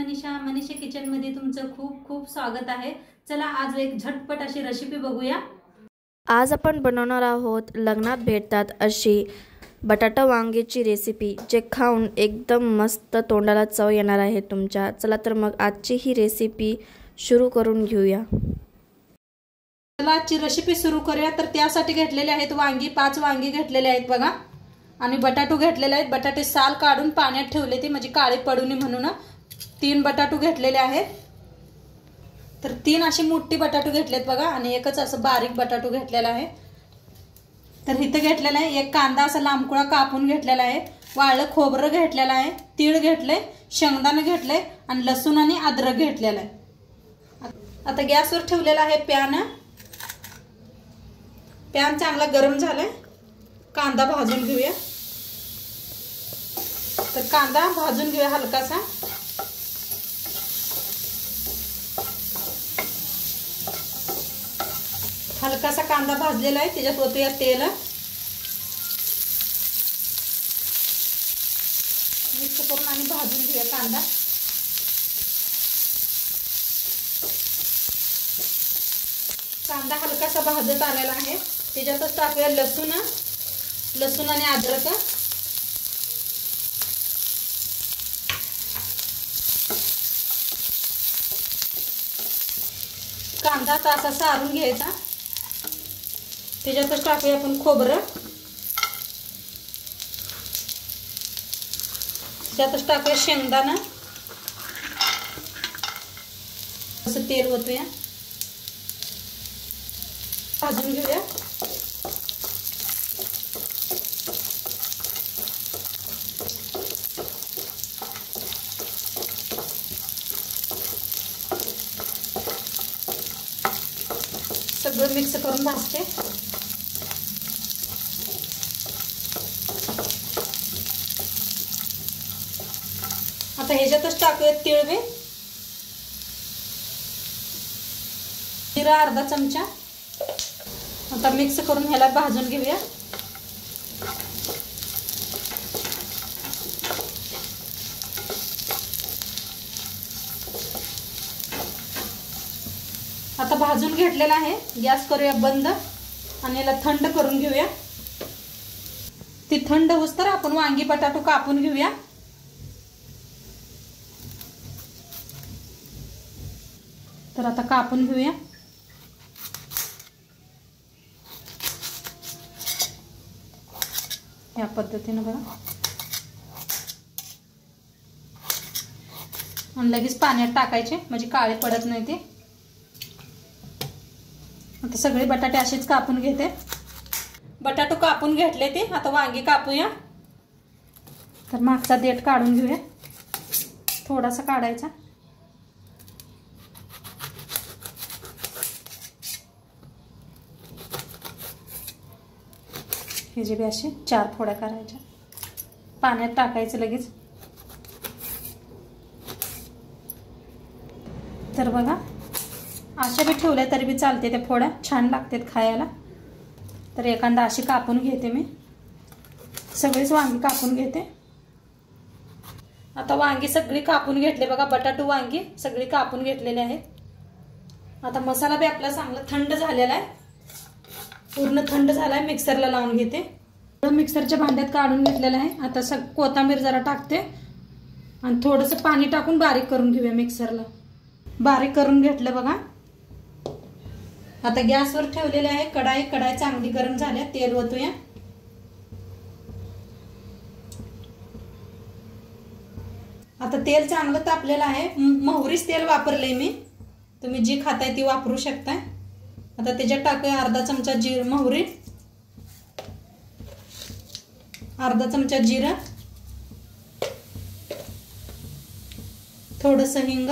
Manisha kitchen मध्ये तुमचं खूप खूप स्वागत आहे। चला आज एक झटपट अशी रेसिपी बघूया। आज आपण बनवणार आहोत लग्नात भेटतात अशी बटाटा वांग्याची रेसिपी, जे खाऊन एकदम मस्त तोंडाला चव येणार आहे तुमच्या। चला तर मग आजची ही रेसिपी सुरू करून घेऊया। चला आजची रेसिपी सुरू करूया। तर त्यासाठी घेतलेले आहेत वांगी, 5 वांगी घेतलेले आहेत बघा, आणि बटाटू घेतलेले आहेत। बटाटे साल काढून पाण्यात ठेवले ते म्हणजे काळे पडू नये म्हणून 3 बटाटू घेतलेले आहेत। तर 3 अशी मोठी बटाटू घेतलेत बघा, आणि एकच असं बारीक बटाटू घेतलेला आहे। तर इथे घेतलेला आहे एक कांदा असा लांबकुळा कापून घेतलेला आहे, वाळलं खोबरं घेतलेलं आहे, तीळ घेतले, शेंगदाणे घेतले, आणि लसूण आणि अद्रक घेतलेला आहे। आता गॅसवर ठेवलेला आहे पॅन चांगला गरम झालाय। कांदा भाजून घेऊया। तर कांदा भाजून घेऊया हलकासा। हलकासा कांदा भाजलेला आहे, त्याच्यात ओतूया तेल, मिक्स करून आणि भाजून घेऊया कांदा। कांदा हलकासा भाजत आलेला आहे, त्याच्यातच टाकूया लसूण आणि अद्रक। कांदा असा सारून घ्यायचा, त्याच्यातच टाकूया आपण खोबरं, त्यातच टाकूया शेंगदाणा, असं तेल ओतूया, भाजून घेऊया। सगळं मिक्स करून भाजते। आता ह्याच्यातच टाकूया तिळवे, जिरा अर्धा चमचा। आता मिक्स करून ह्याला भाजून घेऊया। आता भाजून घेतलेला आहे, गॅस करूया बंद आणि याला थंड करून घेऊया। ती थंड होईस्तोवर आपण वांगी बटाटू कापून घेऊया। तर आता कापून घेऊया। या पद्धतीने बघा, आणि लगेच पाण्यात टाकायचे म्हणजे काळे पडत नाही ते। आता सगळे बटाटे असेच कापून घेते। बटाटू कापून घेतले ते, आता वांगी कापूया। तर मागचा देठ काढून घेऊया, थोडासा काढायचा। हे जे बी असे 4 फोड्या करायच्या, पाण्यात टाकायचं लगेच। तर बघा अशा बी ठेवल्या तरी बी चालते, त्या फोड्या छान लागतात खायला। तर एखादा अशी कापून घेते मी, सगळीच वांगी कापून घेते। आता वांगी सगळी कापून घेतले बघा, बटाटू वांगी सगळी कापून घेतलेले आहेत। आता मसाला बी आपला चांगला थंड झालेला आहे, पूर्ण थंड झालाय। मिक्सरला लावून घेते, मिक्सरच्या भांड्यात काढून घेतलेला आहे। आता कोथिंबीर जरा टाकते आणि थोडंसं पाणी टाकून बारीक करून घेऊया। मिक्सरला बारीक करून घेतलं बघा। आता गॅसवर ठेवलेले आहे कढाई चांगली गरम झाली, तेल ओतूया। आता तेल चांगलं तापलेलं आहे, मोहरीच तेल वापरले मी, तुम्ही जी खाताय ती वापरू शकताय। आता त्याच्यात टाकूया अर्धा चमचा मोहरी, अर्धा चमचा जिरा, थोडंसं हिंग,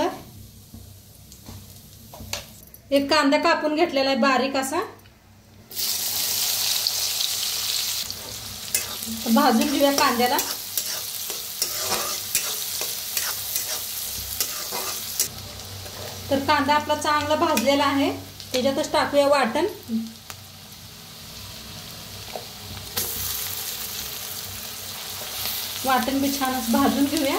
एक कांदा कापून घेतलेला आहे बारीक असा। भाजून घेऊया कांद्याला। तर कांदा आपला चांगला भाजलेला आहे, त्याच्यातच टाकूया वाटण। वाटण बी छान भाजून घेऊया।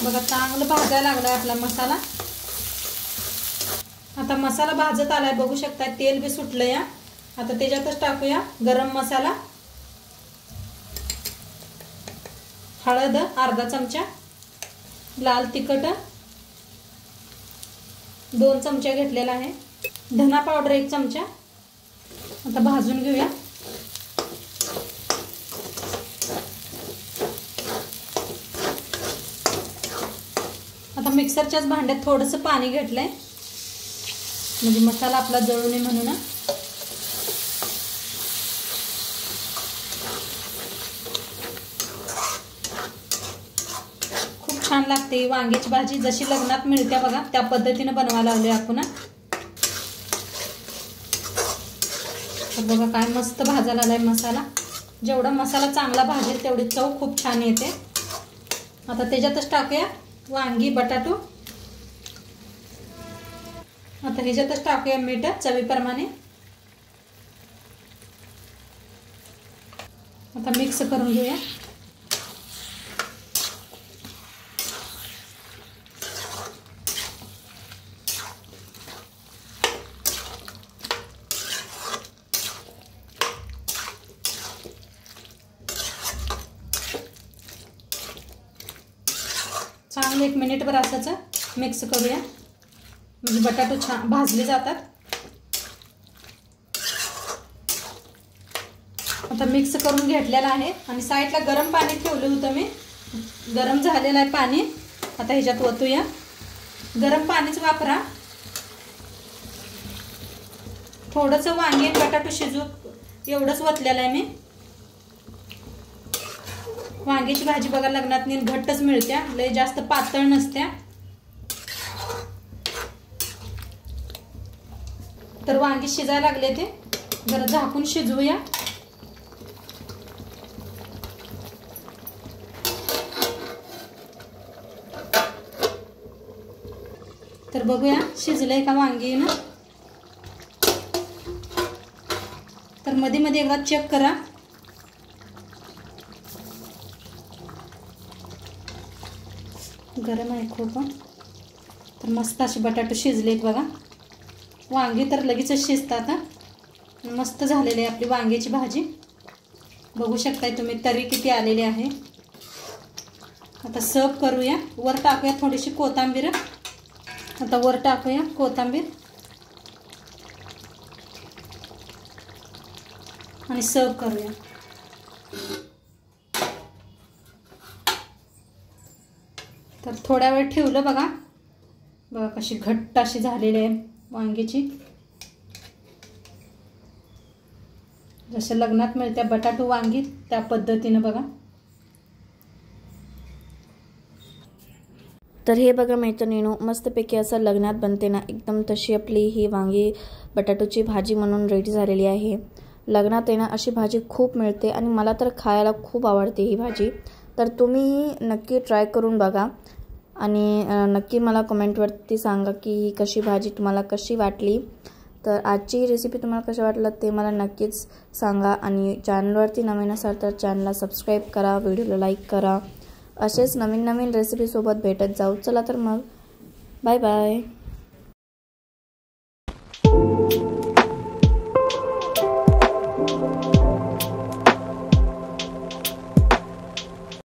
बघा चांगलं भाजायला लागलाय आपला मसाला। आता मसाला भाजत आलाय, बघू शकता तेल बी सुटलं या। आता त्याच्यातच टाकूया गरम मसाला, हळद अर्धा चमचा, लाल तिखट 2 चमचे घेतलेला आहे, धना पावडर 1 चमचा। आता भाजून घेऊया। आता मिक्सरच्याच भांड्यात थोडंसं पाणी घेतलंय, म्हणजे मसाला आपला जळू नये म्हणून। खूप छान लागते वांग्याची भाजी, जशी लग्नात मिळते बघा त्या पद्धतीने बनवायला लावली आपण। तर बघा काय मस्त भाजायला आलाय मसाला। जेवढा मसाला चांगला भाजेल तेवढी चव खूप छान येते। आता त्याच्यातच टाकूया वांगी बटाटो। आता ह्याच्यातच टाकूया मीठ चवीप्रमाणे। आता मिक्स करून घेऊया। चांगलं 1 मिनिटभर असंच मिक्स करूया, म्हणजे बटाटो छान भाजले जातात। आता मिक्स करून घेतलेला आहे आणि साईडला गरम पाणी ठेवलं होतं मी, गरम झालेलं आहे पाणी। आता ह्याच्यात ओतूया, गरम पाणीच वापरा। थोडंसं वांगी बटाटो शिजू एवढंच ओतलेलं आहे मी। वांग्याची भाजी बघा लग्नात घट्टच मिळते, लय जास्त पातळ नसते। तर वांगी शिजायला लागले ते जरा झाकून शिजवूया। तर बघूया शिजलंय का वांगी ना। तर मध्ये मध्ये एकदा चेक करा। गरम आहे खूप। तर मस्त असे बटाटे शिजलेत बघा, वांगी तर लगेचच शिजतात। मस्त झालेली आहे आपली वांग्याची भाजी, बघू शकताय तुम्ही तरी किती आलेली आहे। आता सर्व करूया, वर टाकूया थोडीशी कोथिंबीर। आता वर टाकूया कोथिंबीर आणि सर्व करूया। तर थोड्या वेळ ठेवलं बघा, बघा कशी घट्ट अशी झालेली आहे वांग्याची, जसं लग्नात मिळते बटाटो वांगी त्या पद्धतीने बघा। तर हे बघा मैत्रिणींनो, मस्तपैकी असं लग्नात बनते ना एकदम, तशी आपली ही वांगी बटाटोची भाजी म्हणून रेडी झालेली आहे। लग्नात आहे ना अशी भाजी खूप मिळते आणि मला तर खायला खूप आवडते ही भाजी। तर तुम्ही नक्की ट्राय करून बघा आणि नक्की मला कमेंटवरती सांगा की ही कशी भाजी तुम्हाला कशी वाटली। तर आजची रेसिपी तुम्हाला कशी वाटलं ते मला नक्कीच सांगा आणि चॅनलवरती नवीन असाल तर चॅनलला सबस्क्राईब करा, व्हिडिओला लाईक करा। असेच नवीन नवीन रेसिपी सोबत भेटत जाऊ। चला तर मग बाय बाय।